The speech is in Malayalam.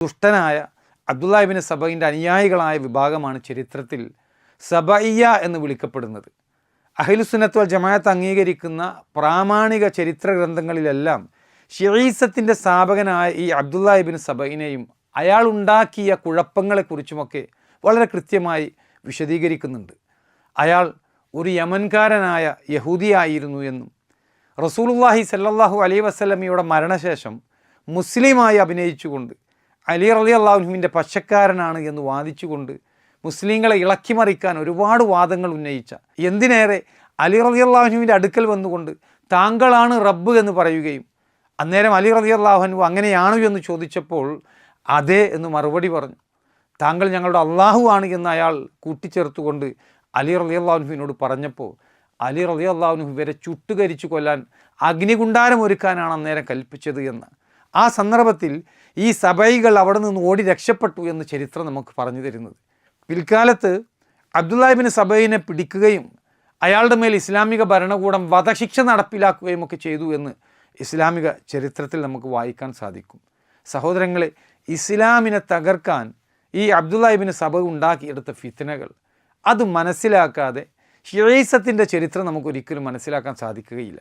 ദുഷ്ടനായ അബ്ദുല്ലാഹ് ഇബ്നു സബയിൻ്റെ അനുയായികളായ വിഭാഗമാണ് ചരിത്രത്തിൽ സബഇയ്യ എന്ന് വിളിക്കപ്പെടുന്നത്. അഹ്ലുസുന്നത്ത് വൽ ജമാഅത്ത് അംഗീകരിക്കുന്ന പ്രാമാണിക ചരിത്ര ഗ്രന്ഥങ്ങളിലെല്ലാം ഷിഈസത്തിൻ്റെ സ്ഥാപകനായ ഈ അബ്ദുല്ലാഹ് ഇബ്നു സബയിനെയും അയാൾ ഉണ്ടാക്കിയ കുഴപ്പങ്ങളെക്കുറിച്ചുമൊക്കെ വളരെ കൃത്യമായി വിശദീകരിക്കുന്നുണ്ട്. അയാൾ ഒരു യമൻകാരനായ യഹൂദിയായിരുന്നു എന്നും റസൂലുള്ളാഹി സല്ലല്ലാഹു അലൈഹി വസല്ലമയുടെ മരണശേഷം മുസ്ലിമായി അഭിനയിച്ചുകൊണ്ട് അലി റളിയല്ലാഹു അൻഹുവിൻ്റെ പച്ചക്കാരനാണ് എന്ന് വാദിച്ചുകൊണ്ട് മുസ്ലിങ്ങളെ ഇളക്കിമറിക്കാൻ ഒരുപാട് വാദങ്ങൾ ഉന്നയിച്ച, എന്തിനേറെ അലി റളിയല്ലാഹു അൻഹുവിൻ്റെ അടുക്കൽ വന്നുകൊണ്ട് താങ്കളാണ് റബ്ബ് എന്ന് പറയുകയും അന്നേരം അലി റളിയല്ലാഹു അൻഹു അങ്ങനെയാണോ എന്ന് ചോദിച്ചപ്പോൾ അതെ എന്ന് മറുപടി പറഞ്ഞു. താങ്കൾ ഞങ്ങളുടെ അള്ളാഹു ആണ് എന്ന് അയാൾ കൂട്ടിച്ചേർത്തുകൊണ്ട് അലി റളിയല്ലാഹു അൻഹുവിനോട് പറഞ്ഞപ്പോൾ അലി റളിയല്ലാഹു അൻഹു ഇവരെ ചുട്ടുകരിച്ചു കൊല്ലാൻ അഗ്നികുണ്ടാരം ഒരുക്കാനാണ് അന്നേരം കൽപ്പിച്ചത് എന്ന്. ആ സന്ദർഭത്തിൽ ഈ സബൈകൾ അവിടെ നിന്ന് ഓടി രക്ഷപ്പെട്ടു എന്ന് ചരിത്രം നമുക്ക് പറഞ്ഞു തരുന്നത്. പിൽക്കാലത്ത് അബ്ദുല്ലാഹ് ഇബ്നു സബയിനെ പിടിക്കുകയും അയാളുടെ മേൽ ഇസ്ലാമിക ഭരണകൂടം വധശിക്ഷ നടപ്പിലാക്കുകയും ഒക്കെ ചെയ്തു എന്ന് ഇസ്ലാമിക ചരിത്രത്തിൽ നമുക്ക് വായിക്കാൻ സാധിക്കും. സഹോദരങ്ങളെ, ഇസ്ലാമിനെ തകർക്കാൻ ഈ അബ്ദുല്ലാഹ് ഇബ്നു സബ ഉണ്ടാക്കിയെടുത്ത ഫിത്നകൾ അത് മനസ്സിലാക്കാതെ ഷിഈസത്തിൻ്റെ ചരിത്രം നമുക്കൊരിക്കലും മനസ്സിലാക്കാൻ സാധിക്കുകയില്ല.